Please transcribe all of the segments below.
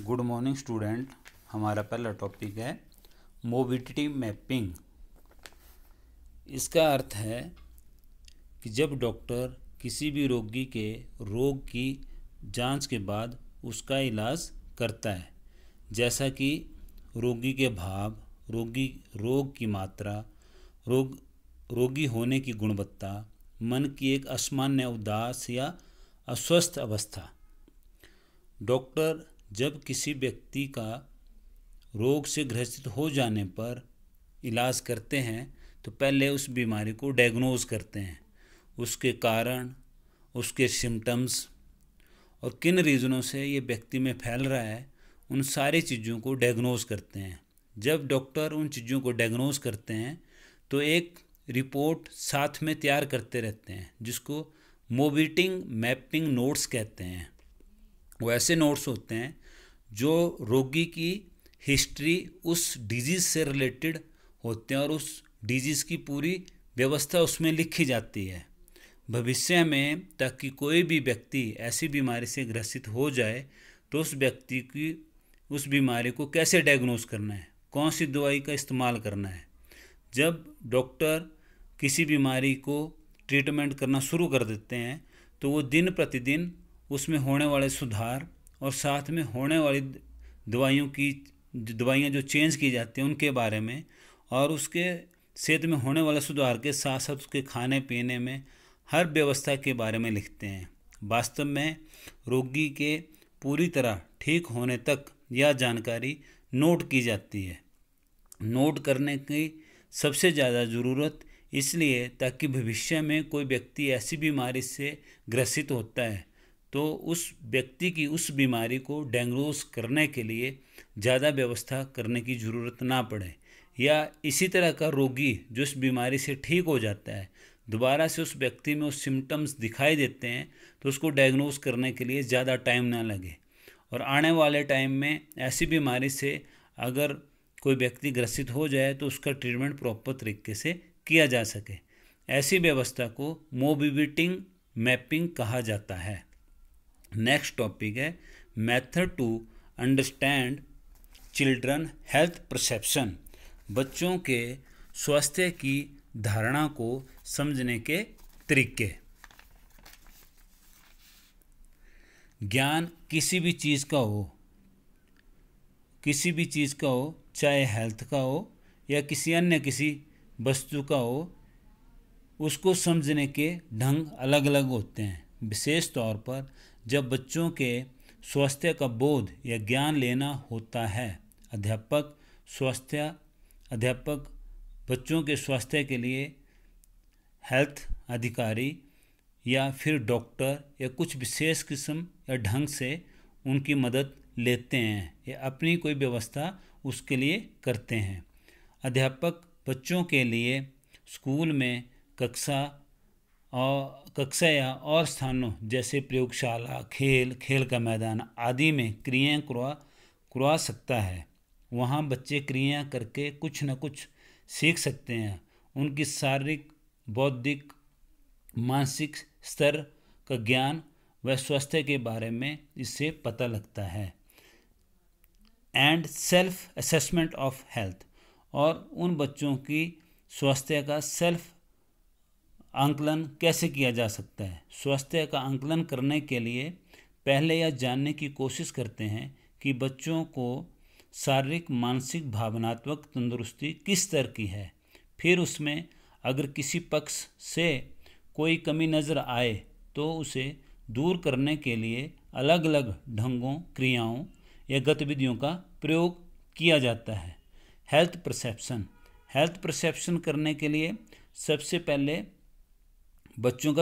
Good morning student. हमारा पहला topic है मोबिलिटी मैपिंग। इसका अर्थ है कि जब डॉक्टर किसी भी रोगी के रोग की जांच के बाद उसका इलाज करता है, जैसा कि रोगी के भाव, रोग की मात्रा, रोगी होने की गुणवत्ता, मन की एक असामान्य उदास या अस्वस्थ अवस्था। डॉक्टर जब किसी व्यक्ति का रोग से ग्रसित हो जाने पर इलाज करते हैं तो पहले उस बीमारी को डायग्नोज करते हैं, उसके कारण, उसके सिम्टम्स और किन रीज़नों से ये व्यक्ति में फैल रहा है, उन सारी चीज़ों को डायग्नोज करते हैं। जब डॉक्टर उन चीज़ों को डायग्नोज करते हैं तो एक रिपोर्ट साथ में तैयार करते रहते हैं, जिसको मोबिलिटी मैपिंग नोट्स कहते हैं। वो ऐसे नोट्स होते हैं जो रोगी की हिस्ट्री उस डिजीज़ से रिलेटेड होते हैं और उस डिजीज़ की पूरी व्यवस्था उसमें लिखी जाती है। भविष्य में ताकि कोई भी व्यक्ति ऐसी बीमारी से ग्रसित हो जाए तो उस व्यक्ति की उस बीमारी को कैसे डायग्नोज करना है, कौन सी दवाई का इस्तेमाल करना है। जब डॉक्टर किसी बीमारी को ट्रीटमेंट करना शुरू कर देते हैं तो वो दिन प्रतिदिन उसमें होने वाले सुधार और साथ में होने वाली दवाइयाँ जो चेंज की जाती हैं उनके बारे में और उसके सेहत में होने वाले सुधार के साथ साथ उसके खाने पीने में हर व्यवस्था के बारे में लिखते हैं। वास्तव में रोगी के पूरी तरह ठीक होने तक यह जानकारी नोट की जाती है। नोट करने की सबसे ज़्यादा ज़रूरत इसलिए ताकि भविष्य में कोई व्यक्ति ऐसी बीमारी से ग्रसित होता है तो उस व्यक्ति की उस बीमारी को डायग्नोज करने के लिए ज़्यादा व्यवस्था करने की ज़रूरत ना पड़े, या इसी तरह का रोगी जो इस बीमारी से ठीक हो जाता है दोबारा से उस व्यक्ति में उस सिम्टम्स दिखाई देते हैं तो उसको डायग्नोज करने के लिए ज़्यादा टाइम ना लगे और आने वाले टाइम में ऐसी बीमारी से अगर कोई व्यक्ति ग्रसित हो जाए तो उसका ट्रीटमेंट प्रॉपर तरीके से किया जा सके। ऐसी व्यवस्था को मोबिलिटी मैपिंग कहा जाता है। नेक्स्ट टॉपिक है method to understand children health perception. बच्चों के स्वास्थ्य की धारणा को समझने के तरीके। ज्ञान किसी भी चीज़ का हो, चाहे हेल्थ का हो या किसी वस्तु का हो, उसको समझने के ढंग अलग अलग होते हैं। विशेष तौर पर जब बच्चों के स्वास्थ्य का बोध या ज्ञान लेना होता है, अध्यापक बच्चों के स्वास्थ्य के लिए हेल्थ अधिकारी या फिर डॉक्टर या कुछ विशेष किस्म या ढंग से उनकी मदद लेते हैं या अपनी कोई व्यवस्था उसके लिए करते हैं। अध्यापक बच्चों के लिए स्कूल में कक्षा या और स्थानों जैसे प्रयोगशाला, खेल का मैदान आदि में क्रियाएं करवा सकता है। वहाँ बच्चे क्रियाएं करके कुछ न कुछ सीख सकते हैं। उनकी शारीरिक, बौद्धिक, मानसिक स्तर का ज्ञान व स्वास्थ्य के बारे में इससे पता लगता है। And self assessment of health, और उन बच्चों की स्वास्थ्य का सेल्फ आंकलन कैसे किया जा सकता है। स्वास्थ्य का आंकलन करने के लिए पहले यह जानने की कोशिश करते हैं कि बच्चों को शारीरिक, मानसिक, भावनात्मक तंदुरुस्ती किस स्तर की है। फिर उसमें अगर किसी पक्ष से कोई कमी नज़र आए तो उसे दूर करने के लिए अलग अलग ढंगों, क्रियाओं या गतिविधियों का प्रयोग किया जाता है। हेल्थ परसेप्शन करने के लिए सबसे पहले बच्चों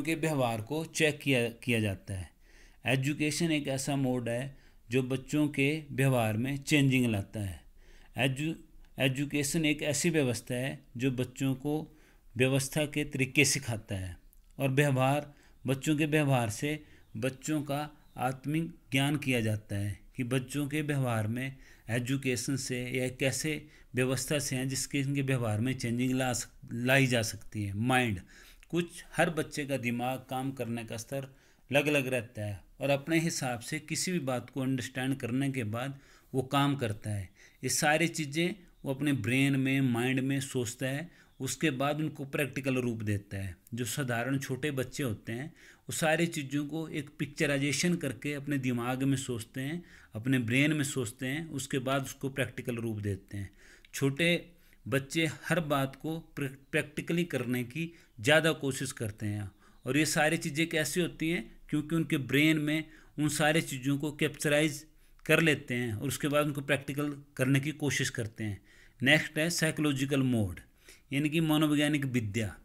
के व्यवहार को चेक किया जाता है। एजुकेशन एक ऐसा मोड है जो बच्चों के व्यवहार में चेंजिंग लाता है। एजुकेशन एक ऐसी व्यवस्था है जो बच्चों को व्यवस्था के तरीके सिखाता है और बच्चों के व्यवहार से बच्चों का आत्मिक ज्ञान किया जाता है कि बच्चों के व्यवहार में एजुकेशन से या कैसे व्यवस्था से हैं जिसके इनके व्यवहार में चेंजिंग लाई जा सकती है। माइंड, हर बच्चे का दिमाग काम करने का स्तर अलग अलग रहता है और अपने हिसाब से किसी भी बात को अंडरस्टैंड करने के बाद वो काम करता है। ये सारी चीज़ें वो अपने ब्रेन में, माइंड में सोचता है, उसके बाद उनको प्रैक्टिकल रूप देता है। जो साधारण छोटे बच्चे होते हैं वो सारी चीज़ों को एक पिक्चराइजेशन करके अपने दिमाग में सोचते हैं, अपने ब्रेन में सोचते हैं, उसके बाद उसको प्रैक्टिकल रूप देते हैं। छोटे बच्चे हर बात को प्रैक्टिकली करने की ज़्यादा कोशिश करते हैं और ये सारी चीज़ें कैसी होती हैं, क्योंकि उनके ब्रेन में उन सारी चीज़ों को कैप्चराइज कर लेते हैं और उसके बाद उनको प्रैक्टिकल करने की कोशिश करते हैं। नेक्स्ट है साइकोलॉजिकल मोड, यानी कि मनोवैज्ञानिक विद्या।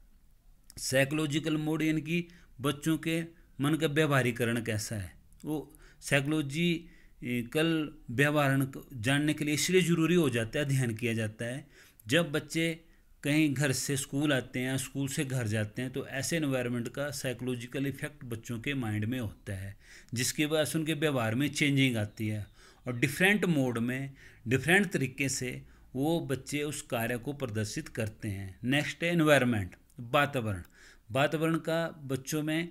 साइकोलॉजिकल मोड यानी कि बच्चों के मन का व्यवहारीकरण कैसा है। वो साइकोलॉजिकल व्यवहारण जानने के लिए इसलिए ज़रूरी हो जाता है, अध्ययन किया जाता है। जब बच्चे कहीं घर से स्कूल आते हैं, स्कूल से घर जाते हैं, तो ऐसे एनवायरनमेंट का साइकोलॉजिकल इफेक्ट बच्चों के माइंड में होता है, जिसकी वजह से उनके व्यवहार में चेंजिंग आती है और डिफरेंट मोड में डिफरेंट तरीके से वो बच्चे उस कार्य को प्रदर्शित करते हैं। नेक्स्ट है एनवायरनमेंट, वातावरण। वातावरण का बच्चों में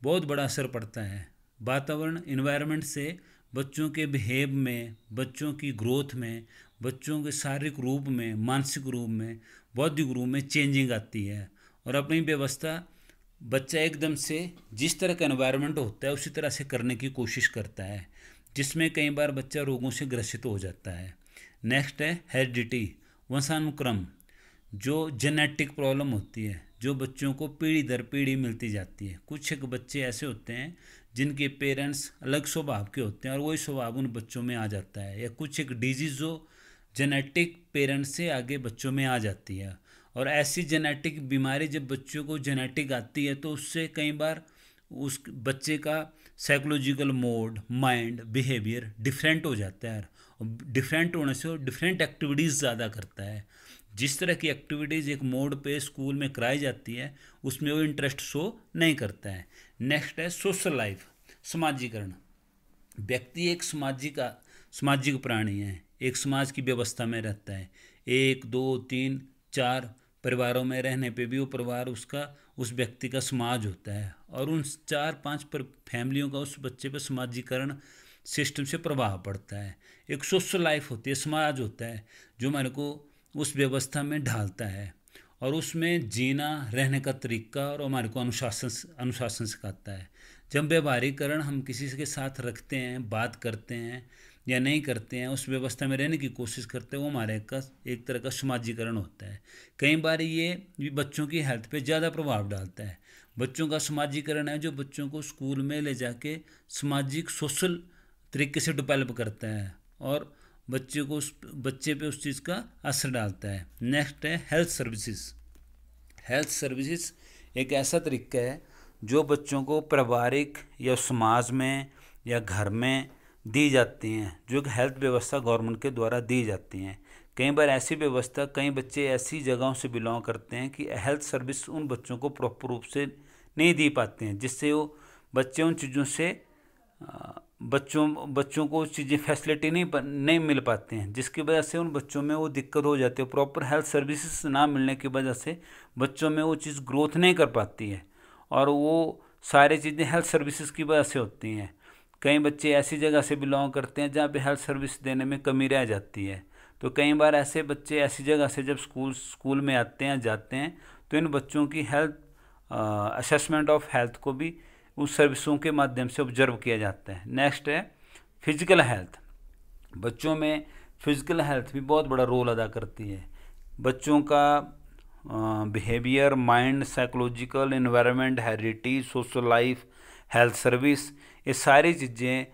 बहुत बड़ा असर पड़ता है। वातावरण, इन्वायरमेंट से बच्चों के बिहेव में, बच्चों की ग्रोथ में, बच्चों के शारीरिक रूप में, मानसिक रूप में, बौद्धिक रूप में चेंजिंग आती है और अपनी व्यवस्था बच्चा एकदम से जिस तरह का एनवायरनमेंट होता है उसी तरह से करने की कोशिश करता है, जिसमें कई बार बच्चा रोगों से ग्रसित हो जाता है। नेक्स्ट है हेरिडिटी, वंशानुक्रम। जो जेनेटिक प्रॉब्लम होती है, जो बच्चों को पीढ़ी दर पीढ़ी मिलती जाती है। कुछ एक बच्चे ऐसे होते हैं जिनके पेरेंट्स अलग स्वभाव के होते हैं और वही स्वभाव उन बच्चों में आ जाता है, या कुछ एक डिजीज़ जो जेनेटिक पेरेंट्स से आगे बच्चों में आ जाती है। और ऐसी जेनेटिक बीमारी जब बच्चों को जेनेटिक आती है तो उससे कई बार उस बच्चे का psychological mode, mind, behaviour different हो जाता है और डिफरेंट होने से वो डिफरेंट एक्टिविटीज़ ज़्यादा करता है। जिस तरह की एक्टिविटीज़ एक मोड पे स्कूल में कराई जाती है उसमें वो इंटरेस्ट शो नहीं करता है। नेक्स्ट है सोशल लाइफ, समाजीकरण। व्यक्ति एक सामाजिक प्राणी है, एक समाज की व्यवस्था में रहता है। 1, 2, 3, 4 परिवारों में रहने पे भी वो परिवार उसका, उस व्यक्ति का समाज होता है और उन 4-5 पर फैमिलियों का उस बच्चे पर समाजीकरण सिस्टम से प्रभाव पड़ता है। एक सोशल लाइफ होती है, समाज होता है जो हमारे को उस व्यवस्था में ढालता है और उसमें जीना, रहने का तरीका और हमारे को अनुशासन सिखाता है। जब व्यवहारीकरण हम किसी के साथ रखते हैं, बात करते हैं या नहीं करते हैं, उस व्यवस्था में रहने की कोशिश करते हैं, वो हमारे का एक तरह का समाजीकरण होता है। कई बार ये भी बच्चों की हेल्थ पे ज़्यादा प्रभाव डालता है। बच्चों का समाजीकरण है जो बच्चों को स्कूल में ले जाके सामाजिक सोशल तरीके से डेवलप करता है और बच्चे पे उस चीज़ का असर डालता है। नेक्स्ट है हेल्थ सर्विसेज। हेल्थ सर्विसेज एक ऐसा तरीका है जो बच्चों को पारिवारिक या समाज में या घर में दी जाती हैं, जो कि हेल्थ व्यवस्था गवर्नमेंट के द्वारा दी जाती हैं। कई बार ऐसी व्यवस्था, कई बच्चे ऐसी जगहों से बिलोंग करते हैं कि हेल्थ सर्विस उन बच्चों को प्रॉपर रूप से नहीं दी पाते हैं, जिससे वो बच्चे उन चीज़ों से बच्चों को चीज़ें फैसिलिटी नहीं मिल पाते हैं, जिसकी वजह से उन बच्चों में वो दिक्कत हो जाती है। प्रॉपर हेल्थ सर्विसेज ना मिलने की वजह से बच्चों में वो चीज़ ग्रोथ नहीं कर पाती है और वो सारी चीज़ें हेल्थ सर्विसेज की वजह से होती हैं। कई बच्चे ऐसी जगह से बिलोंग करते हैं जहाँ पे हेल्थ सर्विस देने में कमी रह जाती है, तो कई बार ऐसे बच्चे ऐसी जगह से जब स्कूल में आते हैं, जाते हैं, तो इन बच्चों की हेल्थ असेसमेंट ऑफ हेल्थ को भी उस सर्विसों के माध्यम से ऑब्जर्व किया जाता है। नेक्स्ट है फिजिकल हेल्थ। बच्चों में फिजिकल हेल्थ भी बहुत बड़ा रोल अदा करती है। बच्चों का behaviour, mind, psychological, environment, heredity, social life, health service, ये सारी चीज़ें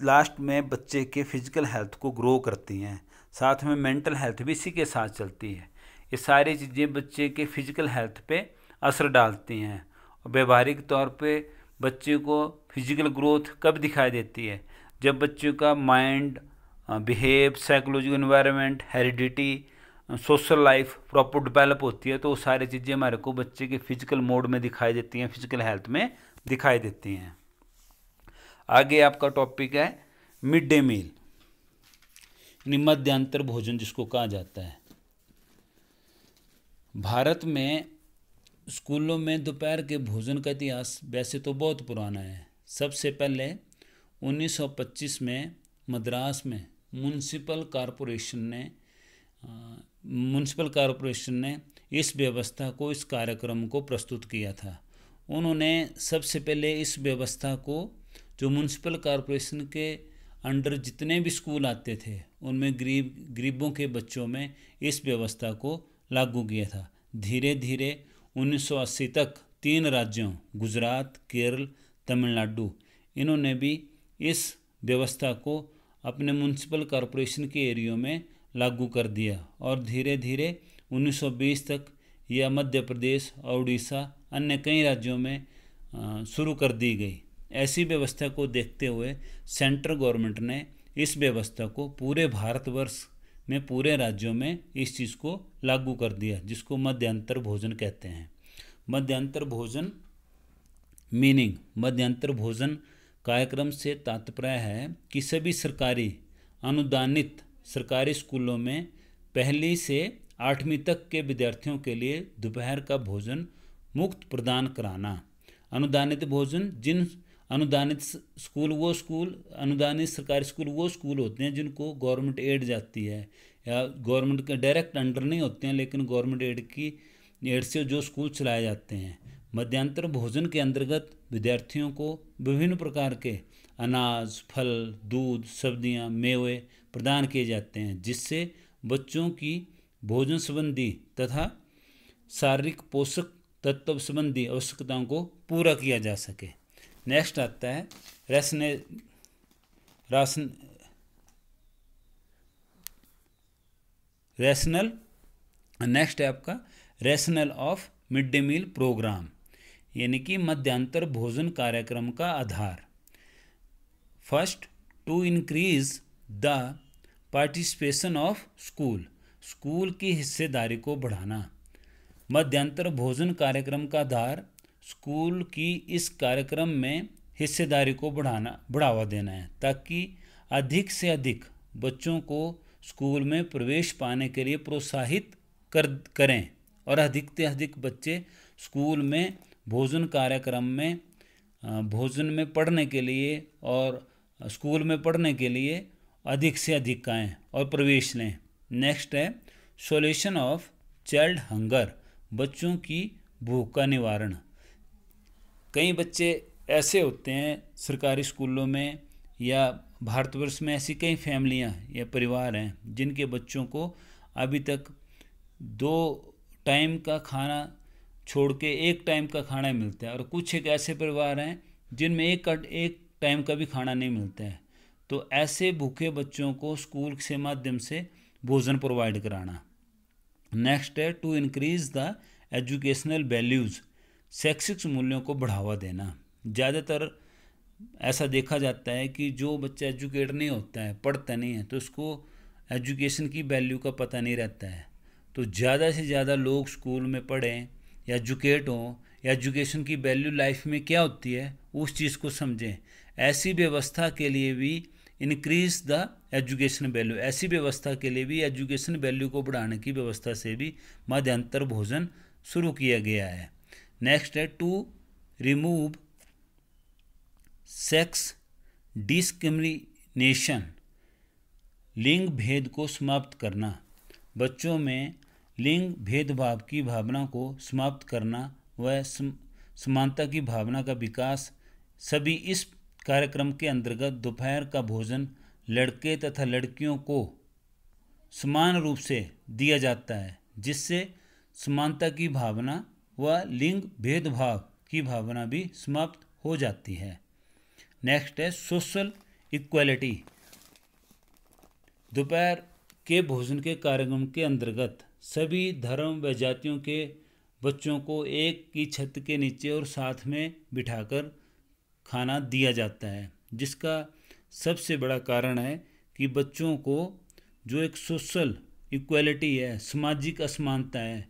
लास्ट में बच्चे के फिजिकल हेल्थ को ग्रो करती हैं। साथ में मेंटल हेल्थ भी इसी के साथ चलती है। ये सारी चीज़ें बच्चे के फिजिकल हेल्थ पे असर डालती हैं। व्यवहारिक तौर पे बच्चे को फिजिकल ग्रोथ कब दिखाई देती है? जब बच्चे का mind, behave, psychological environment, heredity, social life proper develop होती है, तो वो सारी चीज़ें हमारे को बच्चे के फिजिकल मोड में दिखाई देती हैं, फिजिकल हेल्थ में दिखाई देती हैं। आगे आपका टॉपिक है मिड डे मील, यानी मध्यान्तर भोजन जिसको कहा जाता है। भारत में स्कूलों में दोपहर के भोजन का इतिहास वैसे तो बहुत पुराना है। सबसे पहले 1925 में मद्रास में म्यूनिसिपल कॉरपोरेशन ने इस व्यवस्था को, इस कार्यक्रम को प्रस्तुत किया था। उन्होंने सबसे पहले इस व्यवस्था को, जो म्यूनिसिपल कॉरपोरेशन के अंडर जितने भी स्कूल आते थे उनमें गरीबों के बच्चों में इस व्यवस्था को लागू किया था। धीरे धीरे 1980 तक 3 राज्यों गुजरात, केरल, तमिलनाडु, इन्होंने भी इस व्यवस्था को अपने म्यूनिसिपल कॉरपोरेशन के एरियो में लागू कर दिया और धीरे धीरे 1920 तक यह मध्य प्रदेश और उड़ीसा अन्य कई राज्यों में शुरू कर दी गई। ऐसी व्यवस्था को देखते हुए सेंट्रल गवर्नमेंट ने इस व्यवस्था को पूरे भारतवर्ष में पूरे राज्यों में इस चीज़ को लागू कर दिया, जिसको मध्यांतर भोजन कहते हैं। मध्यांतर भोजन मध्यांतर भोजन कार्यक्रम से तात्पर्य है कि सभी सरकारी अनुदानित सरकारी स्कूलों में पहली से 8वीं तक के विद्यार्थियों के लिए दोपहर का भोजन मुफ्त प्रदान कराना। अनुदानित भोजन, जिन अनुदानित अनुदानित सरकारी स्कूल वो स्कूल होते हैं जिनको गवर्नमेंट एड जाती है या गवर्नमेंट के डायरेक्ट अंडर नहीं होते हैं, लेकिन गवर्नमेंट एड से जो स्कूल चलाए जाते हैं। मध्यांतर भोजन के अंतर्गत विद्यार्थियों को विभिन्न प्रकार के अनाज, फल, दूध, सब्जियां, मेवे प्रदान किए जाते हैं, जिससे बच्चों की भोजन संबंधी तथा शारीरिक पोषक तत्व संबंधी आवश्यकताओं को पूरा किया जा सके। नेक्स्ट आता है रैशनल नेक्स्ट है आपका rational of mid day meal program, यानी कि मध्यांतर भोजन कार्यक्रम का आधार। First, to increase the participation of school की हिस्सेदारी को बढ़ाना। मध्यांतर भोजन कार्यक्रम का आधार स्कूल की इस कार्यक्रम में हिस्सेदारी को बढ़ावा देना है, ताकि अधिक से अधिक बच्चों को स्कूल में प्रवेश पाने के लिए प्रोत्साहित करें और अधिक से अधिक बच्चे स्कूल में भोजन कार्यक्रम में भोजन में पढ़ने के लिए और स्कूल में पढ़ने के लिए अधिक से अधिक आएँ और प्रवेश लें। नेक्स्ट है सॉल्यूशन ऑफ चाइल्ड हंगर, बच्चों की भूख का निवारण। कई बच्चे ऐसे होते हैं सरकारी स्कूलों में या भारतवर्ष में, ऐसी कई फैमिलियां या परिवार हैं जिनके बच्चों को अभी तक 2 टाइम का खाना छोड़ के 1 टाइम का खाना मिलता है, और कुछ एक ऐसे परिवार हैं जिनमें एक टाइम का भी खाना नहीं मिलता है। तो ऐसे भूखे बच्चों को स्कूल के माध्यम से भोजन प्रोवाइड कराना। नेक्स्ट है to increase the educational values, शैक्षिक मूल्यों को बढ़ावा देना। ज़्यादातर ऐसा देखा जाता है कि जो बच्चा एजुकेट नहीं होता है, पढ़ता नहीं है, तो उसको एजुकेशन की वैल्यू का पता नहीं रहता है। तो ज़्यादा से ज़्यादा लोग स्कूल में पढ़ें या एजुकेट हों, या एजुकेशन की वैल्यू लाइफ में क्या होती है उस चीज़ को समझें। ऐसी व्यवस्था के लिए भी इंक्रीज द एजुकेशन वैल्यू, ऐसी व्यवस्था के लिए भी एजुकेशन वैल्यू को बढ़ाने की व्यवस्था से भी मध्यांतर भोजन शुरू किया गया है। नेक्स्ट है टू रिमूव सेक्स डिस्क्रिमिनेशन, लिंग भेद को समाप्त करना। बच्चों में लिंग भेदभाव की भावना को समाप्त करना व समानता की भावना का विकास। सभी इस कार्यक्रम के अंतर्गत दोपहर का भोजन लड़के तथा लड़कियों को समान रूप से दिया जाता है, जिससे समानता की भावना व लिंग भेदभाव की भावना भी समाप्त हो जाती है। नेक्स्ट है सोशल इक्वालिटी। दोपहर के भोजन के कार्यक्रम के अंतर्गत सभी धर्म व जातियों के बच्चों को एक ही छत के नीचे और साथ में बिठाकर खाना दिया जाता है, जिसका सबसे बड़ा कारण है कि बच्चों को जो एक सोशल इक्वालिटी है, सामाजिक असमानता है,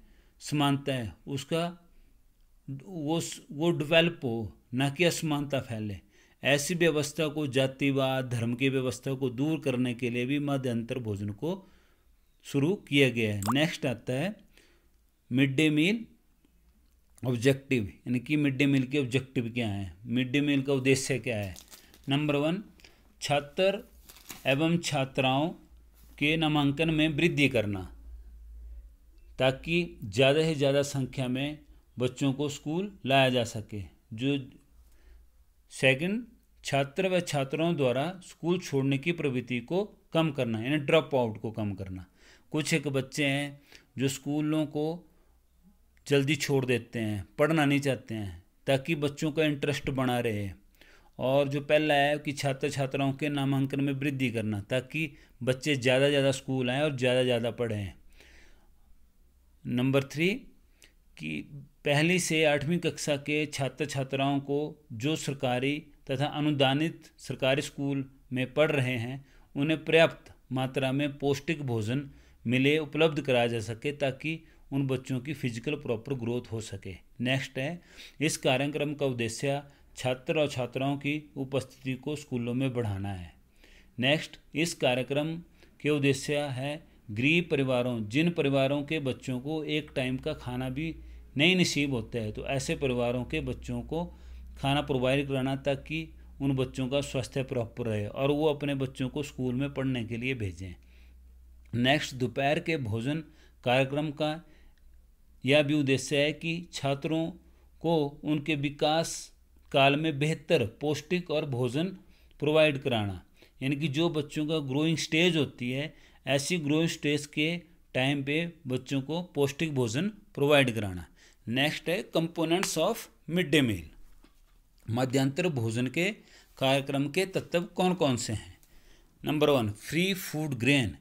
उसका वो डेवलप हो, ना कि असमानता फैले। ऐसी व्यवस्था को, जातिवाद धर्म की व्यवस्था को दूर करने के लिए भी मध्यांतर भोजन को शुरू किया गया है। नेक्स्ट आता है मिड डे मील ऑब्जेक्टिव, यानी कि मिड डे मील के ऑब्जेक्टिव क्या हैं, मिड डे मील का उद्देश्य क्या है। नंबर 1, छात्र एवं छात्राओं के नामांकन में वृद्धि करना, ताकि ज़्यादा से ज़्यादा संख्या में बच्चों को स्कूल लाया जा सके। जो सेकंड, छात्र व छात्राओं द्वारा स्कूल छोड़ने की प्रवृत्ति को कम करना, यानी ड्रॉप आउट को कम करना। कुछ एक बच्चे हैं जो स्कूलों को जल्दी छोड़ देते हैं, पढ़ना नहीं चाहते हैं, ताकि बच्चों का इंटरेस्ट बना रहे। और जो पहला है कि छात्र छात्राओं के नामांकन में वृद्धि करना, ताकि बच्चे ज़्यादा ज़्यादा स्कूल आएँ और ज़्यादा पढ़ें। नंबर 3, कि पहली से 8वीं कक्षा के छात्र छात्राओं को जो सरकारी तथा अनुदानित सरकारी स्कूल में पढ़ रहे हैं उन्हें पर्याप्त मात्रा में पौष्टिक भोजन मिले, उपलब्ध कराया जा सके, ताकि उन बच्चों की फिजिकल प्रॉपर ग्रोथ हो सके। नेक्स्ट है, इस कार्यक्रम का उद्देश्य छात्र और छात्राओं की उपस्थिति को स्कूलों में बढ़ाना है। नेक्स्ट, इस कार्यक्रम के उद्देश्य है गरीब परिवारों, जिन परिवारों के बच्चों को एक टाइम का खाना भी नहीं नसीब होता है, तो ऐसे परिवारों के बच्चों को खाना प्रोवाइड कराना, ताकि उन बच्चों का स्वास्थ्य प्रॉपर रहे और वो अपने बच्चों को स्कूल में पढ़ने के लिए भेजें। नेक्स्ट, दोपहर के भोजन कार्यक्रम का यह भी उद्देश्य है कि छात्रों को उनके विकास काल में बेहतर पौष्टिक और भोजन प्रोवाइड कराना, यानी कि जो बच्चों का ग्रोइंग स्टेज होती है, ऐसी ग्रोइंग स्टेज के टाइम पे बच्चों को पौष्टिक भोजन प्रोवाइड कराना। नेक्स्ट है components of mid day meal, मध्यांतर भोजन के कार्यक्रम के तत्व कौन कौन से हैं। नंबर 1, फ्री फूड ग्रेन,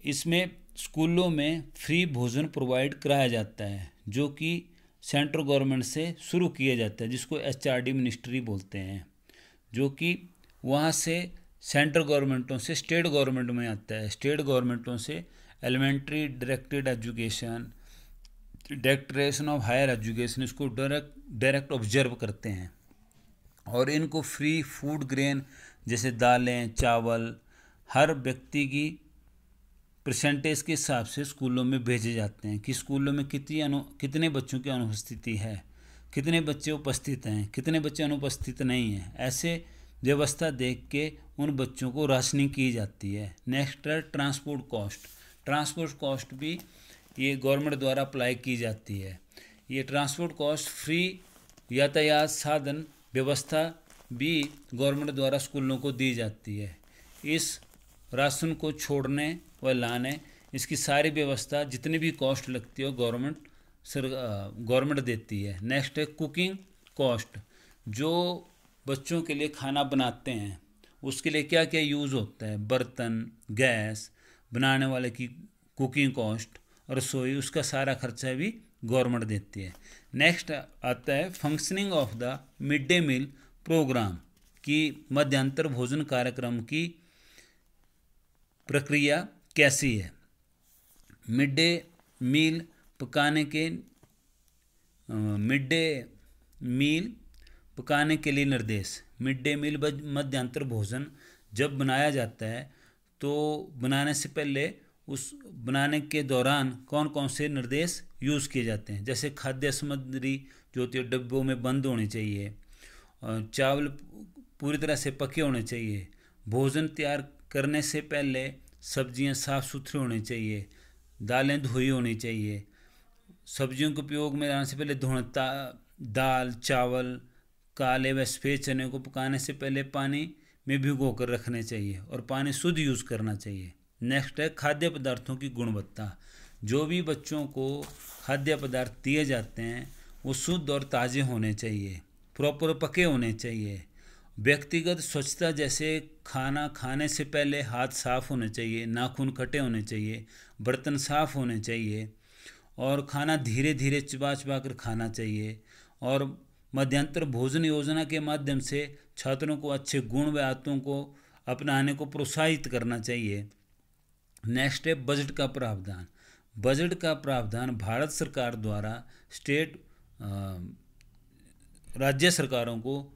इसमें स्कूलों में फ्री भोजन प्रोवाइड कराया जाता है, जो कि सेंट्रल गवर्नमेंट से शुरू किया जाता है, जिसको HRD मिनिस्ट्री बोलते हैं, जो कि वहाँ से सेंट्रल गवर्नमेंटों से स्टेट गवर्नमेंट में आता है। स्टेट गवर्नमेंटों से elementary directed education, directorate of higher education, इसको डायरेक्ट ऑब्जर्व करते हैं, और इनको फ्री फूड ग्रेन जैसे दालें, चावल हर व्यक्ति की परसेंटेज के हिसाब से स्कूलों में भेजे जाते हैं, कि स्कूलों में कितने बच्चों की अनुपस्थिति है, कितने बच्चे उपस्थित हैं, कितने बच्चे अनुपस्थित नहीं हैं। ऐसे व्यवस्था देख के उन बच्चों को राशनिंग की जाती है। नेक्स्ट है ट्रांसपोर्ट कॉस्ट भी ये गवर्नमेंट द्वारा अप्लाई की जाती है। ये ट्रांसपोर्ट कॉस्ट, फ्री यातायात साधन व्यवस्था भी गवर्नमेंट द्वारा स्कूलों को दी जाती है। इस राशन को छोड़ने व लाने, इसकी सारी व्यवस्था जितनी भी कॉस्ट लगती है गवर्नमेंट देती है। नेक्स्ट है कुकिंग कॉस्ट, जो बच्चों के लिए खाना बनाते हैं उसके लिए क्या क्या यूज़ होता है, बर्तन, गैस, बनाने वाले की कुकिंग कॉस्ट और रसोई, उसका सारा खर्चा भी गवर्नमेंट देती है। नेक्स्ट आता है functioning of the mid day meal programme, की मध्यांतर भोजन कार्यक्रम की प्रक्रिया कैसी है। मिड डे मील पकाने के लिए निर्देश। मिड डे मील मध्यांतर भोजन जब बनाया जाता है तो बनाने से पहले उस बनाने के दौरान कौन कौन से निर्देश यूज़ किए जाते हैं, जैसे खाद्य सामग्री जो होती है डब्बों में बंद होनी चाहिए, और चावल पूरी तरह से पके होने चाहिए, भोजन तैयार करने से पहले सब्जियां साफ़ सुथरी होनी चाहिए, दालें धोई होनी चाहिए, सब्जियों के उपयोग में आने से पहले दाल, चावल, काले व सफ़ेद चने को पकाने से पहले पानी में भिगो कर रखने चाहिए और पानी शुद्ध यूज़ करना चाहिए। नेक्स्ट है खाद्य पदार्थों की गुणवत्ता। जो भी बच्चों को खाद्य पदार्थ दिए जाते हैं वो शुद्ध और ताज़े होने चाहिए, प्रॉपर पके होने चाहिए। व्यक्तिगत स्वच्छता, जैसे खाना खाने से पहले हाथ साफ़ होने चाहिए, नाखून कटे होने चाहिए, बर्तन साफ़ होने चाहिए, और खाना धीरे धीरे चबा चबा कर खाना चाहिए। और मध्यांतर भोजन योजना के माध्यम से छात्रों को अच्छे गुण व आदतों को अपनाने को प्रोत्साहित करना चाहिए। नेक्स्ट है बजट का प्रावधान। बजट का प्रावधान भारत सरकार द्वारा राज्य सरकारों को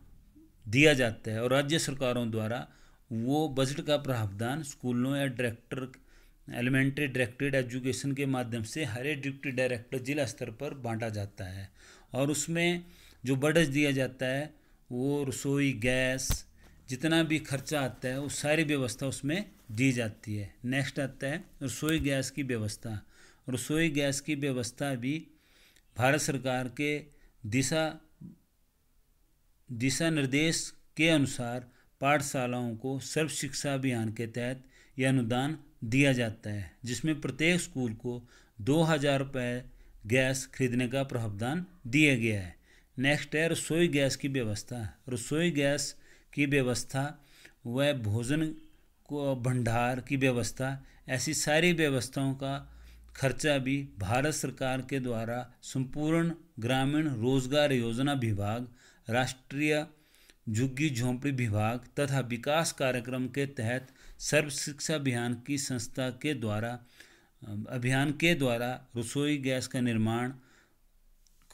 दिया जाता है, और राज्य सरकारों द्वारा वो बजट का प्रावधान स्कूलों या डायरेक्टर एलिमेंट्री डायरेक्टेड एजुकेशन के माध्यम से हर एक डिप्टी डायरेक्टर जिला स्तर पर बांटा जाता है और उसमें जो बजट दिया जाता है वो रसोई गैस जितना भी खर्चा आता है वो सारी व्यवस्था उसमें दी जाती है। नेक्स्ट आता है रसोई गैस की व्यवस्था। रसोई गैस की व्यवस्था भी भारत सरकार के दिशा निर्देश के अनुसार पाठशालाओं को सर्व शिक्षा अभियान के तहत यह अनुदान दिया जाता है, जिसमें प्रत्येक स्कूल को 2,000 रुपये गैस खरीदने का प्रावधान दिया गया है। नेक्स्ट है रसोई गैस की व्यवस्था। रसोई गैस की व्यवस्था व भोजन को भंडार की व्यवस्था, ऐसी सारी व्यवस्थाओं का खर्चा भी भारत सरकार के द्वारा संपूर्ण ग्रामीण रोजगार योजना विभाग, राष्ट्रीय झुग्गी झोंपड़ी विभाग तथा विकास कार्यक्रम के तहत सर्व शिक्षा अभियान की संस्था के द्वारा रसोई गैस का निर्माण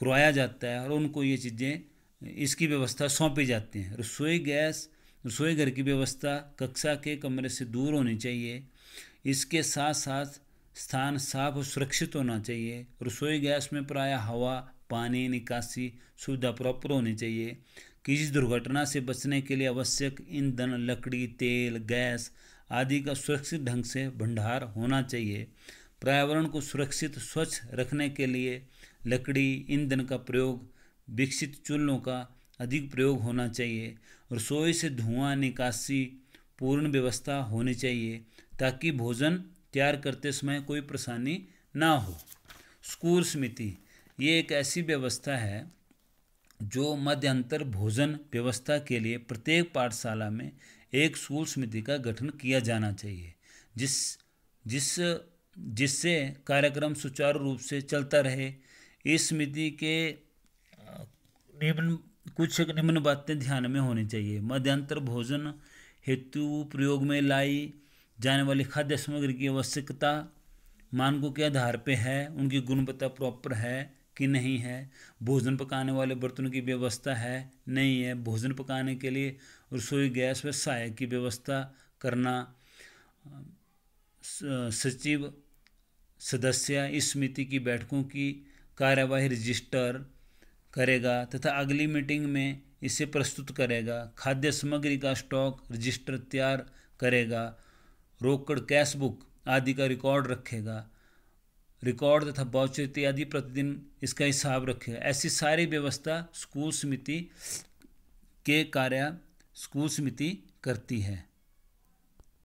करवाया जाता है और उनको ये चीज़ें इसकी व्यवस्था सौंपी जाती हैं। रसोई घर की व्यवस्था कक्षा के कमरे से दूर होनी चाहिए। इसके साथ साथ स्थान साफ और सुरक्षित होना चाहिए। रसोई गैस में प्रायः हवा पानी निकासी सुविधा प्रॉपर होनी चाहिए। किसी दुर्घटना से बचने के लिए आवश्यक ईंधन लकड़ी तेल गैस आदि का सुरक्षित ढंग से भंडार होना चाहिए। पर्यावरण को सुरक्षित स्वच्छ रखने के लिए लकड़ी ईंधन का प्रयोग विकसित चूल्हों का अधिक प्रयोग होना चाहिए। रसोई से धुआं निकासी पूर्ण व्यवस्था होनी चाहिए ताकि भोजन तैयार करते समय कोई परेशानी ना हो। स्कूल समिति ये एक ऐसी व्यवस्था है जो मध्यांतर भोजन व्यवस्था के लिए प्रत्येक पाठशाला में एक स्कूल समिति का गठन किया जाना चाहिए, जिससे कार्यक्रम सुचारू रूप से चलता रहे। इस समिति के कुछ निम्न बातें ध्यान में होनी चाहिए। मध्यांतर भोजन हेतु प्रयोग में लाई जाने वाली खाद्य सामग्री की आवश्यकता मानकों के आधार पे है, उनकी गुणवत्ता प्रॉपर है कि नहीं है। भोजन पकाने वाले बर्तनों की व्यवस्था है नहीं है। भोजन पकाने के लिए रसोई गैस व सहायक की व्यवस्था करना। सचिव सदस्य इस समिति की बैठकों की कार्यवाही रजिस्टर करेगा तथा अगली मीटिंग में इसे प्रस्तुत करेगा। खाद्य सामग्री का स्टॉक रजिस्टर तैयार करेगा। रोकड़ कैश बुक आदि का रिकॉर्ड रखेगा। रिकॉर्ड तथा वाउचर इत्यादि प्रतिदिन इसका हिसाब रखेगा। ऐसी सारी व्यवस्था स्कूल समिति करती है।